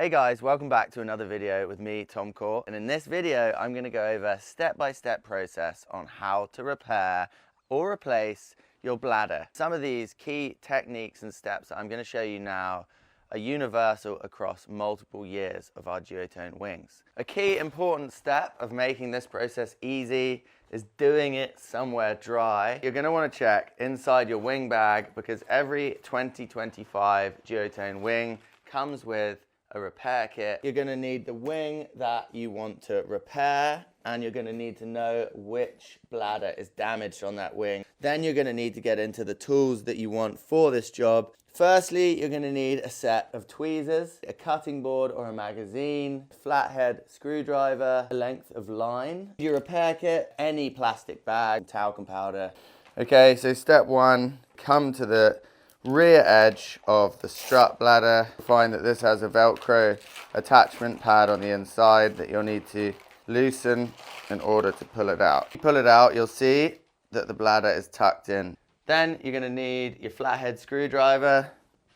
Hey guys, welcome back to another video with me, Tom Court. And in this video, I'm going to go over a step-by-step process on how to repair or replace your bladder. Some of these key techniques and steps that I'm going to show you now are universal across multiple years of our Duotone wings. A key important step of making this process easy is doing it somewhere dry. You're going to want to check inside your wing bag because every 2025 Duotone wing comes with a repair kit. You're going to need the wing that you want to repair, and you're going to need to know which bladder is damaged on that wing. Then you're going to need to get into the tools that you want for this job. Firstly, you're going to need a set of tweezers, a cutting board or a magazine, flathead screwdriver, a length of line, your repair kit, any plastic bag, talcum powder. Okay, so step one, come to the rear edge of the strut bladder. Find that this has a Velcro attachment pad on the inside that you'll need to loosen in order to pull it out. You pull it out, you'll see that the bladder is tucked in. Then you're going to need your flathead screwdriver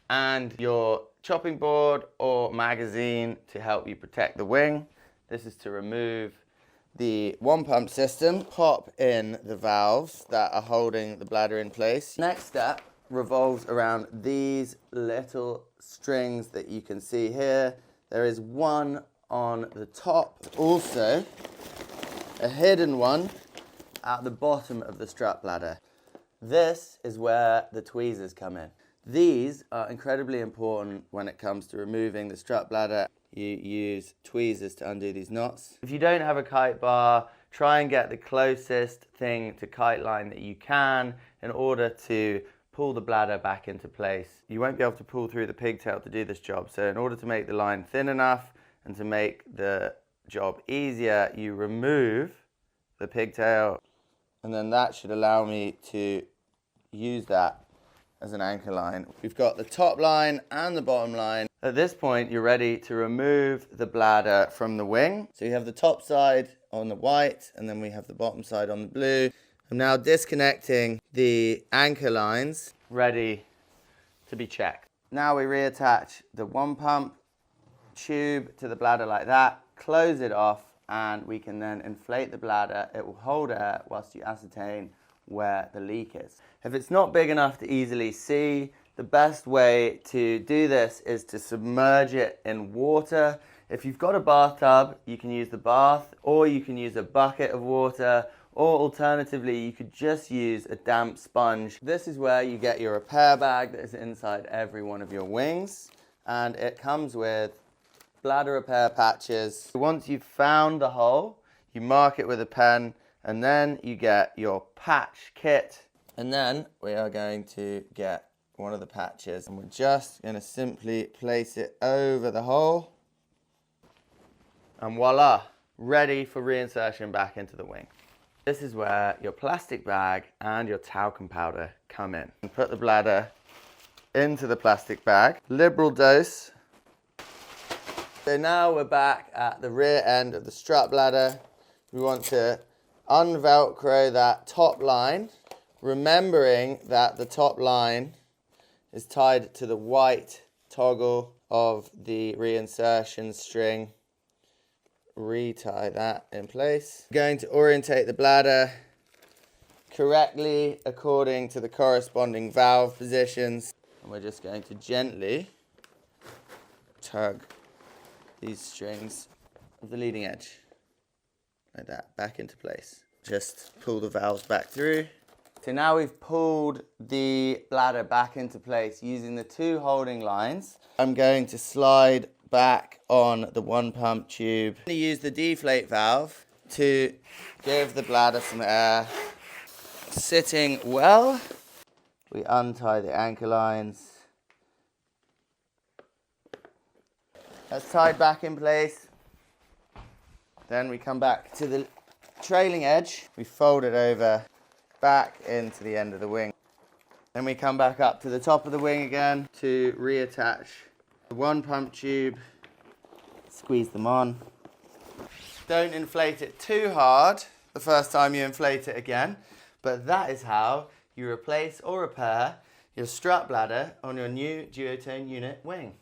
and your chopping board or magazine to help you protect the wing. This is to remove the one pump system, pop in the valves that are holding the bladder in place. Next step revolves around these little strings that you can see here. There is one on the top, also a hidden one at the bottom of the strut bladder. This is where the tweezers come in. These are incredibly important when it comes to removing the strut bladder. You use tweezers to undo these knots. If you don't have a kite bar, try and get the closest thing to kite line that you can in order to pull the bladder back into place. You won't be able to pull through the pigtail to do this job, so in order to make the line thin enough and to make the job easier, you remove the pigtail, and then that should allow me to use that as an anchor line. We've got the top line and the bottom line. At this point, you're ready to remove the bladder from the wing. So you have the top side on the white, and then we have the bottom side on the blue. I'm now disconnecting the anchor lines, ready to be checked. Now we reattach the one pump tube to the bladder like that, close it off, and we can then inflate the bladder. It will hold air whilst you ascertain where the leak is. If it's not big enough to easily see, the best way to do this is to submerge it in water. If you've got a bathtub, you can use the bath, or you can use a bucket of water, or alternatively, you could just use a damp sponge. This is where you get your repair bag that is inside every one of your wings, and it comes with bladder repair patches. Once you've found the hole, you mark it with a pen, and then you get your patch kit. And then we are going to get one of the patches, and we're just going to simply place it over the hole. And voila, ready for reinsertion back into the wing. This is where your plastic bag and your talcum powder come in. And put the bladder into the plastic bag. Liberal dose. So now we're back at the rear end of the strut bladder. We want to unvelcro that top line, remembering that the top line is tied to the white toggle of the reinsertion string. Retie that in place. Going to orientate the bladder correctly according to the corresponding valve positions. And we're just going to gently tug these strings of the leading edge like that back into place. Just pull the valves back through. So now we've pulled the bladder back into place using the two holding lines. I'm going to slide back on the one pump tube. I'm going to use the deflate valve to give the bladder some air. Sitting well, we untie the anchor lines. That's tied back in place. Then we come back to the trailing edge. We fold it over back into the end of the wing. Then we come back up to the top of the wing again to reattach the one pump tube. Squeeze them on. Don't inflate it too hard the first time you inflate it again, but that is how you replace or repair your strut bladder on your new Duotone Unit Wing.